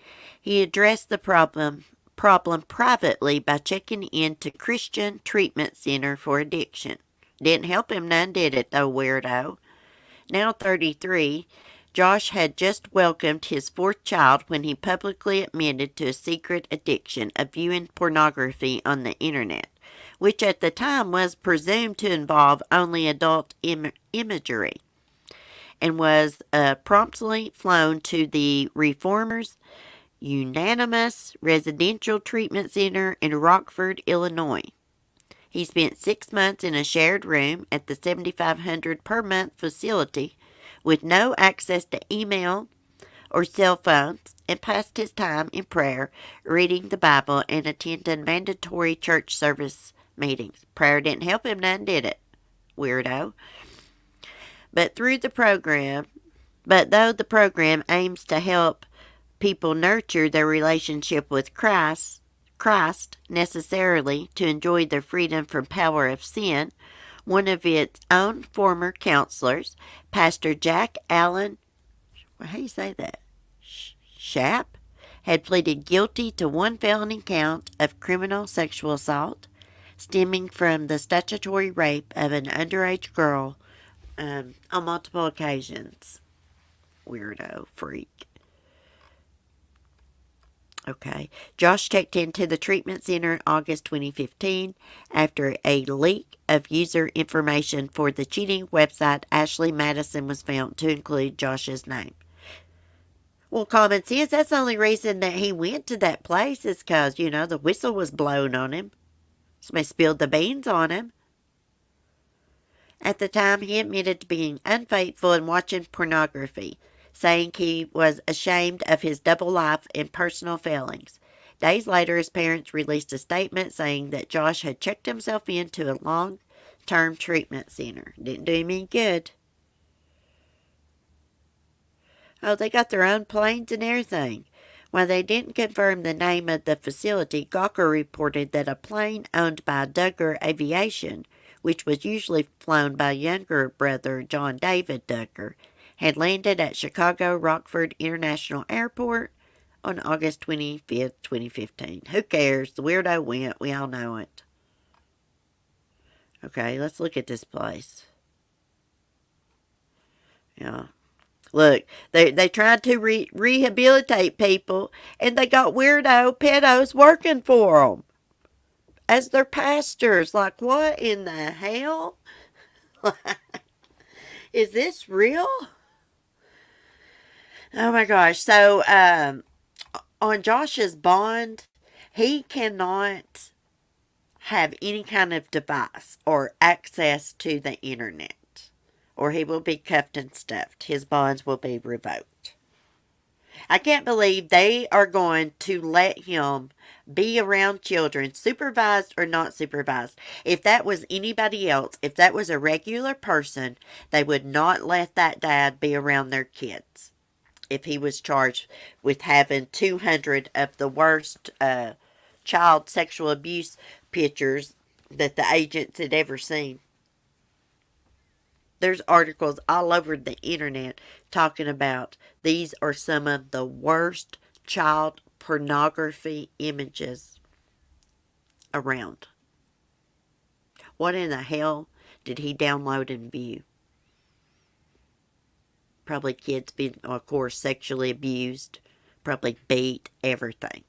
he addressed the problem privately by checking into Christian Treatment Center for Addiction. Didn't help him none, did it, though, weirdo? Now 33, Josh had just welcomed his fourth child when he publicly admitted to a secret addiction of viewing pornography on the internet, which at the time was presumed to involve only adult imagery, and was promptly flown to the Reformers Unanimous Residential Treatment Center in Rockford, Illinois. He spent 6 months in a shared room at the $7,500 per month facility with no access to email or cell phones, and passed his time in prayer, reading the Bible, and attending mandatory church service meetings. Prayer didn't help him none, did it? Weirdo. But though the program aims to help people nurture their relationship with Christ, Christ necessarily to enjoy their freedom from power of sin, one of its own former counselors, Pastor Jack Allen, how do you say that? Shapp, had pleaded guilty to one felony count of criminal sexual assault stemming from the statutory rape of an underage girl on multiple occasions. Weirdo freak. Okay. Josh checked into the treatment center in August 2015 after a leak of user information for the cheating website Ashley Madison was found to include Josh's name. Well, common sense, that's the only reason that he went to that place is because, the whistle was blown on him. Somebody spilled the beans on him. At the time, he admitted to being unfaithful and watching pornography, saying he was ashamed of his double life and personal failings. Days later, his parents released a statement saying that Josh had checked himself into a long-term treatment center. Didn't do him any good. Oh, they got their own planes and everything. While they didn't confirm the name of the facility, Gawker reported that a plane owned by Duggar Aviation, which was usually flown by younger brother John David Duggar, had landed at Chicago Rockford International Airport on August 25th, 2015. Who cares? The weirdo went. We all know it. Okay, let's look at this place. Yeah. Look, they tried to rehabilitate people, and they got weirdo pedos working for them as their pastors. Like, what in the hell? Is this real? Oh my gosh. So, on Josh's bond, he cannot have any kind of device or access to the internet, or he will be cuffed and stuffed. His bonds will be revoked. I can't believe they are going to let him be around children, supervised or not supervised. If that was anybody else, if that was a regular person, they would not let that dad be around their kids. If he was charged with having 200 of the worst child sexual abuse pictures that the agents had ever seen. There's articles all over the internet talking about these are some of the worst child pornography images around. What in the hell did he download and view? Probably kids being, of course, sexually abused, probably beat, everything.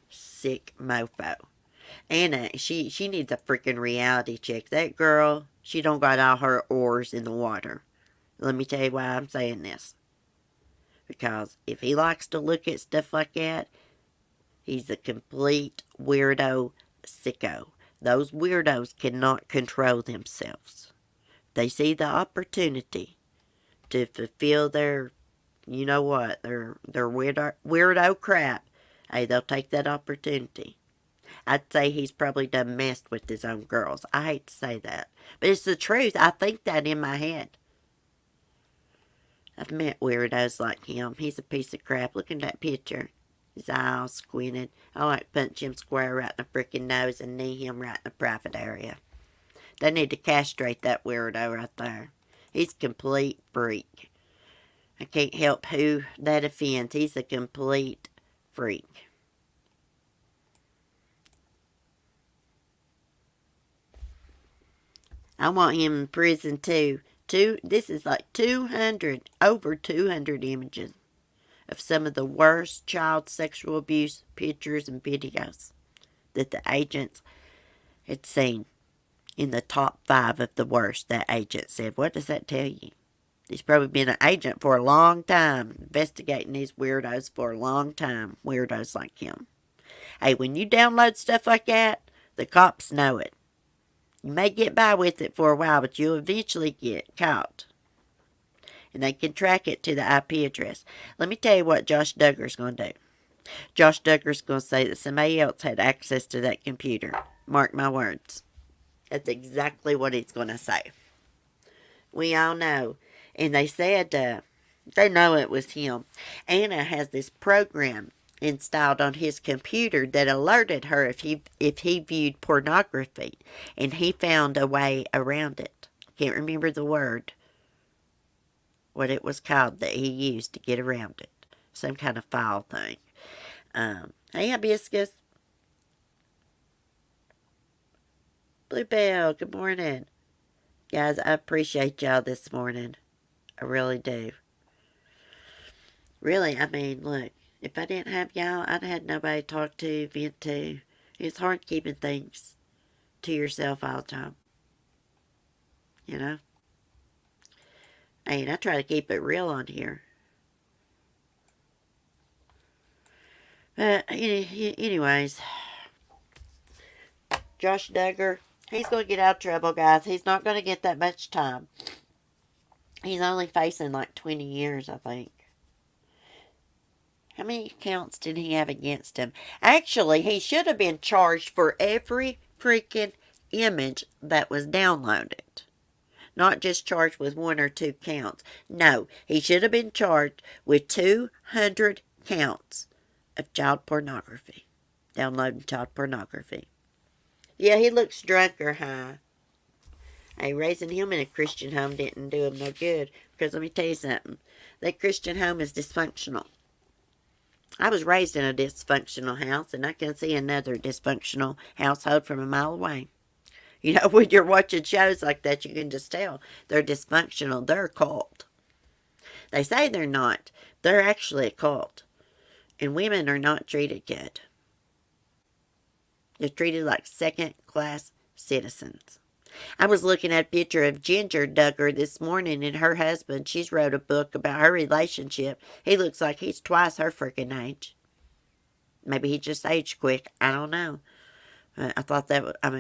Sick mofo. Anna, she needs a freaking reality check. That girl, she don't got all her oars in the water. Let me tell you why I'm saying this. Because if he likes to look at stuff like that, he's a complete weirdo sicko. Those weirdos cannot control themselves. They see the opportunity to fulfill their, you know what, their weirdo crap. Hey, they'll take that opportunity. I'd say he's probably done messed with his own girls. I hate to say that. But it's the truth. I think that in my head. I've met weirdos like him. He's a piece of crap. Look at that picture. His eye all squinted. I like punch him square right in the freaking nose and knee him right in the private area. They need to castrate that weirdo right there. He's a complete freak. I can't help who that offends. He's a complete freak. I want him in prison too. This is like 200, over 200 images of some of the worst child sexual abuse pictures and videos that the agents had seen. In the top 5 of the worst, that agent said. What does that tell you? He's probably been an agent for a long time, investigating these weirdos for a long time. Weirdos like him. Hey, when you download stuff like that, the cops know it. You may get by with it for a while, but you'll eventually get caught. And they can track it to the IP address. Let me tell you what Josh Duggar's going to do. Josh Duggar's going to say that somebody else had access to that computer. Mark my words. That's exactly what he's going to say. We all know. And they said, they know it was him. Anna has this program installed on his computer that alerted her if he viewed pornography, and he found a way around it. Can't remember the word, what it was called that he used to get around it. Some kind of file thing. Hey, Hibiscus. Bluebell, good morning. Guys, I appreciate y'all this morning. I really do. Really, I mean, look, if I didn't have y'all, I'd had nobody to talk to, vent to. It's hard keeping things to yourself all the time. You know? I try to keep it real on here. But, anyways, Josh Duggar, he's going to get out of trouble, guys. He's not going to get that much time. He's only facing like 20 years, I think. How many counts did he have against him? Actually, he should have been charged for every freaking image that was downloaded. Not just charged with 1 or 2 counts. No, he should have been charged with 200 counts of child pornography. Downloading child pornography. Yeah, he looks drunk or high. Hey, raising him in a Christian home didn't do him no good. Because let me tell you something. That Christian home is dysfunctional. I was raised in a dysfunctional house, and I can see another dysfunctional household from a mile away. You know, when you're watching shows like that, you can just tell they're dysfunctional. They're a cult. They say they're not. They're actually a cult. And women are not treated good. They're treated like second-class citizens. I was looking at a picture of Ginger Duggar this morning, and her husband, she's wrote a book about her relationship. He looks like he's twice her freaking age. Maybe he just aged quick. I don't know. I thought that was, I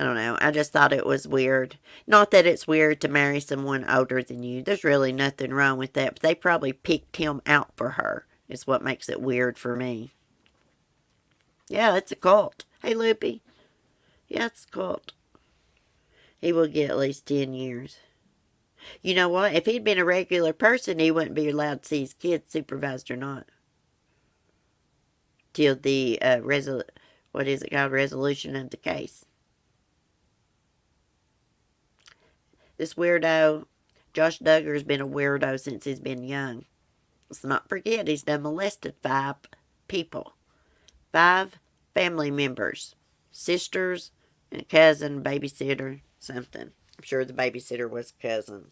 don't know. I just thought it was weird. Not that it's weird to marry someone older than you. There's really nothing wrong with that. But they probably picked him out for her. Is what makes it weird for me. Yeah, it's a cult. Hey, Loopy. Yeah, it's a cult. He will get at least 10 years. You know what? If he'd been a regular person, he wouldn't be allowed to see his kids, supervised or not. Till the, what is it called? Resolution of the case. This weirdo, Josh Duggar, has been a weirdo since he's been young. Let's not forget, he's done molested 5 people. 5 family members. Sisters, and a cousin, babysitter, something. I'm sure the babysitter was a cousin.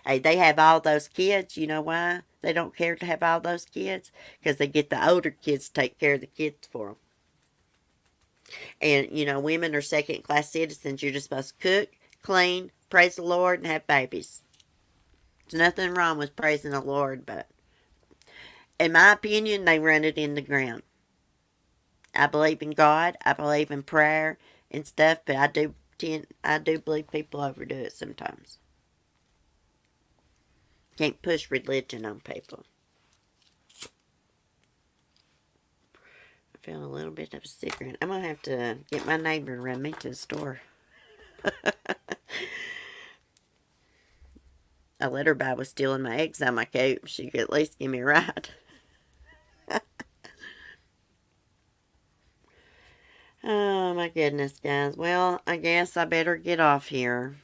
Hey, they have all those kids. You know why they don't care to have all those kids? Because they get the older kids to take care of the kids for them. And, you know, women are second-class citizens. You're just supposed to cook, clean, praise the Lord, and have babies. There's nothing wrong with praising the Lord, but in my opinion, they run it in the ground. I believe in God. I believe in prayer and stuff, but I do believe people overdo it sometimes. Can't push religion on people. I feel a little bit of a cigarette. I'm going to have to get my neighbor to run me to the store. I let her buy was stealing my eggs on my coat. She could at least give me a ride. Oh, my goodness, guys. Well, I guess I better get off here.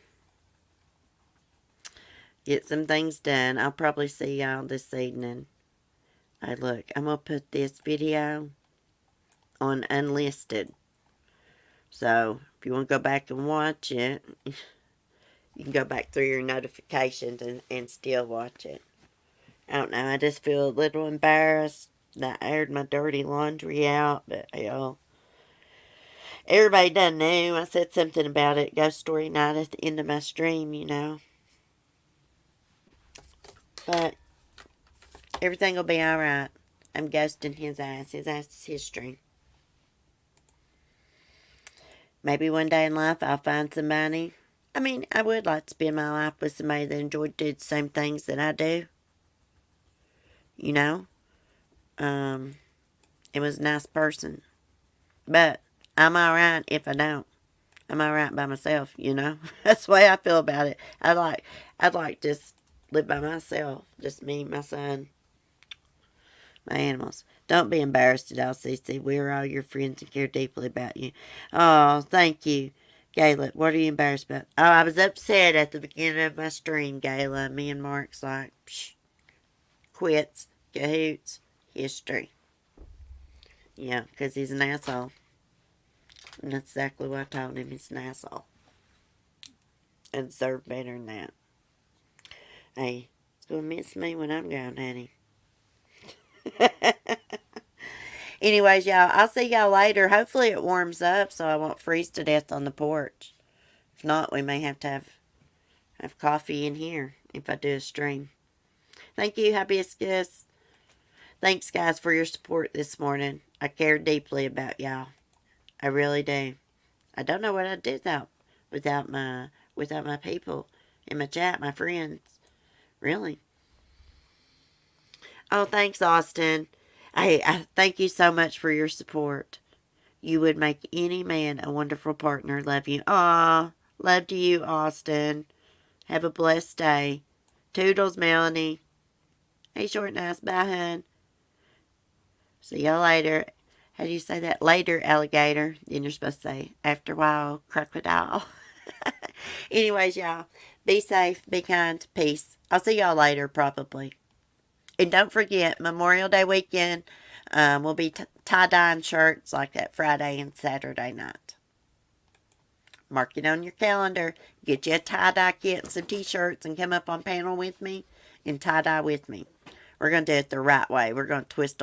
Get some things done. I'll probably see y'all this evening. Hey, look, I'm going to put this video on unlisted. So, if you want to go back and watch it, you can go back through your notifications and still watch it. I don't know. I just feel a little embarrassed that I aired my dirty laundry out. But, hell, everybody done knew. I said something about it. Ghost Story Night at the end of my stream, you know. But everything will be alright. I'm ghosting his ass. His ass is history. Maybe one day in life I'll find somebody. I mean, I would like to spend my life with somebody that enjoyed doing the same things that I do. You know? It was a nice person. But I'm alright if I don't. I'm alright by myself, you know? That's the way I feel about it. I'd like just live by myself. Just me, my son, My animals. Don't be embarrassed at all, Cece. We are all your friends and care deeply about you. Oh, thank you. Gayla, what are you embarrassed about? Oh, I was upset at the beginning of my stream, Gayla. Me and Mark's like, psh, quits, cahoots, history. Yeah, because he's an asshole. And that's exactly what I told him. He's an asshole. I deserve better than that. Hey, it's going to miss me when I'm gone, honey. Anyways, y'all, I'll see y'all later. Hopefully it warms up so I won't freeze to death on the porch. If not, we may have to have coffee in here if I do a stream. Thank you, Hibiscus. Thanks, guys, for your support this morning. I care deeply about y'all. I really do. I don't know what I'd do without my people in my chat, my friends. Really. Oh, thanks, Austin. I thank you so much for your support. You would make any man a wonderful partner. Love you. Aw, love to you, Austin. Have a blessed day. Toodles, Melanie. Hey, short, nice. Bye, hun. See y'all later. How do you say that? Later, alligator. Then you're supposed to say, after a while, crocodile. Anyways, y'all, be safe, be kind, peace. I'll see y'all later, probably. And don't forget, Memorial Day weekend, we'll be tie-dyeing shirts like that Friday and Saturday night. Mark it on your calendar. Get you a tie-dye kit and some t-shirts and come up on panel with me and tie-dye with me. We're going to do it the right way. We're going to twist them